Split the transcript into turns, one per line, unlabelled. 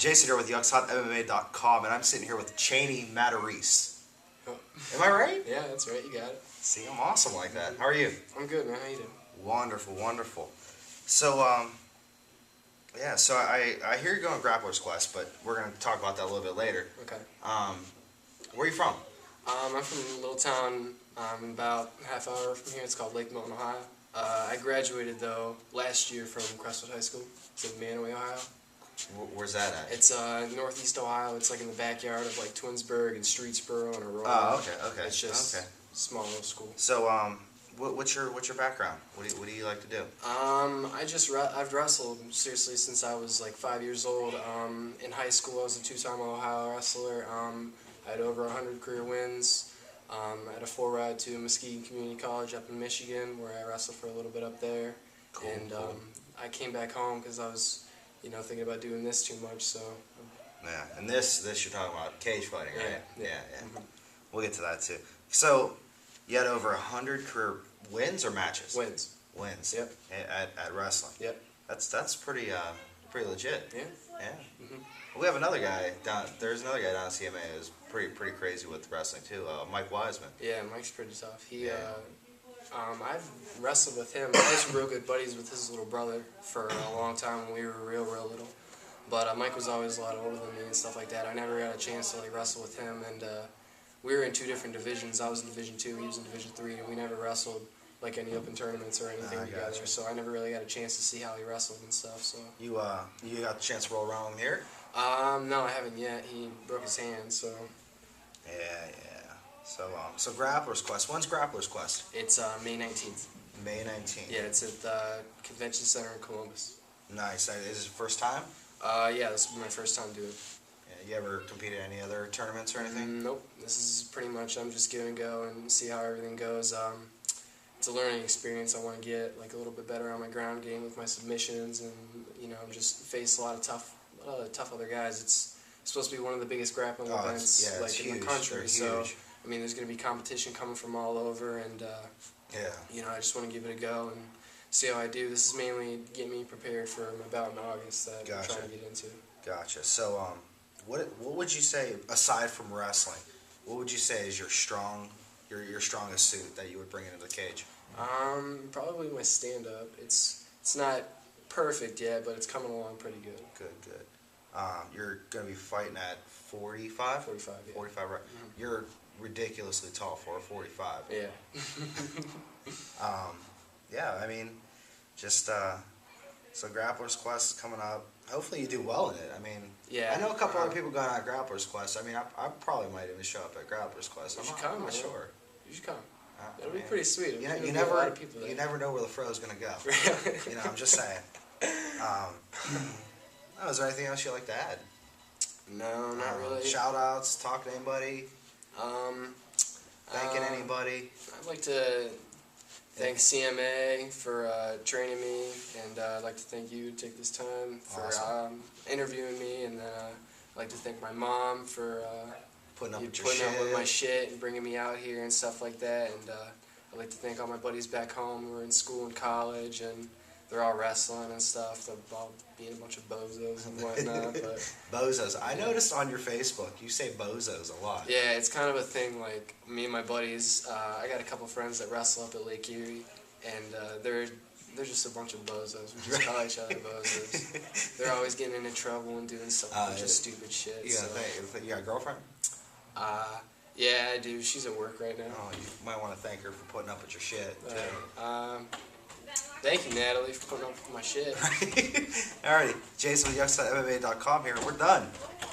Jason here with YuxHotMMA.com, and I'm sitting here with Cheney Matarrese.
Oh.
Am I right?
Yeah, that's right. You got it.
See, I'm awesome like that. How are you?
I'm good, man. How you doing?
Wonderful, wonderful. So, yeah, so I hear you're going Grappler's Quest, but we're going to talk about that a little bit later.
Okay.
Where are you from?
I'm from a little town about a half hour from here. It's called Lake Milton, Ohio. I graduated, though, last year from Crestwood High School. It's in Manaway, Ohio.
Where's that at?
It's northeast Ohio. It's like in the backyard of like Twinsburg and Streetsboro and Aurora.
Oh, okay.
It's just
okay.
a small little school.
So, what's your background? What do you like to do?
I've wrestled seriously since I was like 5 years old. In high school, I was a two-time Ohio wrestler. I had over 100 career wins. I had a full ride to Muskegon Community College up in Michigan, where I wrestled for a little bit up there.
Cool,
and
cool.
I came back home because I was, thinking about doing this too much. So.
Yeah, and this you're talking about cage fighting, right?
Yeah.
Mm-hmm. We'll get to that too. So, you had over 100 career wins or matches?
Wins.
Wins.
Yep.
At wrestling.
Yep.
That's pretty legit.
Yeah.
Yeah.
Mm-hmm.
We have another guy down. There's another guy down at CMA who's pretty crazy with wrestling too. Mike Wiseman.
Yeah, Mike's pretty tough.
Yeah.
I've wrestled with him. I was real good buddies with his little brother for a long time when we were real little. But Mike was always a lot older than me and stuff like that. I never got a chance to like wrestle with him, and we were in two different divisions. I was in Division 2, he was in Division 3, and we never wrestled like any open tournaments or anything together.
Gotcha.
So I never really got a chance to see how he wrestled and stuff. So
You got the chance to roll around with him here?
no, I haven't yet. He broke his hand, so.
Yeah. So Grappler's Quest. When's Grappler's Quest?
It's May 19th.
May 19th.
Yeah, it's at the Convention Center in Columbus.
Nice. Is this your first time?
Yeah, this will be my first time doing it.
Yeah, you ever competed in any other tournaments or anything?
Nope. This is pretty much, I'm just giving a go and see how everything goes. It's a learning experience. I want to get like a little bit better on my ground game with my submissions, and just face a lot of tough other guys. It's supposed to be one of the biggest grappling events in the country. So I mean, there's going to be competition coming from all over, and I just want to give it a go and see how I do. This is mainly getting me prepared for my bout in August that I'm trying to get into.
Gotcha. So, what would you say, aside from wrestling, what would you say is your strongest suit that you would bring into the cage?
Probably my stand-up. It's not perfect yet, but it's coming along pretty good.
Good. You're going to be fighting at 45?
45, yeah.
45, right. Mm-hmm. You're ridiculously tall for a 45.
Yeah.
Yeah, I mean, just, so Grappler's Quest is coming up. Hopefully you do well in it. I mean,
yeah,
I know a couple other people going on Grappler's Quest. I mean, I probably might even show up at Grappler's Quest. I'm not sure.
You should come. It'll be pretty sweet.
You never know where the fro's going to go. I'm just saying. Is there anything else you'd like to add?
No, not really.
Shout outs, talk to anybody, thanking anybody.
I'd like to thank CMA for training me, and I'd like to thank you to take this time for interviewing me, and then I'd like to thank my mom for
putting up with
my shit and bringing me out here and stuff like that, and I'd like to thank all my buddies back home who are in school and college, and they're all wrestling and stuff. They're all being a bunch of bozos and whatnot. But
bozos. I noticed on your Facebook you say bozos a lot.
Yeah, it's kind of a thing. Like me and my buddies, I got a couple friends that wrestle up at Lake Erie, and they're just a bunch of bozos. We just call each other bozos. They're always getting into trouble and doing some bunch of stupid shit.
You got a girlfriend?
Yeah, I do. She's at work right now.
Oh, you might want to thank her for putting up with your shit.
Thank you, Natalie, for putting up with my shit.
Alrighty, Jason with YuxHotMMA.com here, and we're done.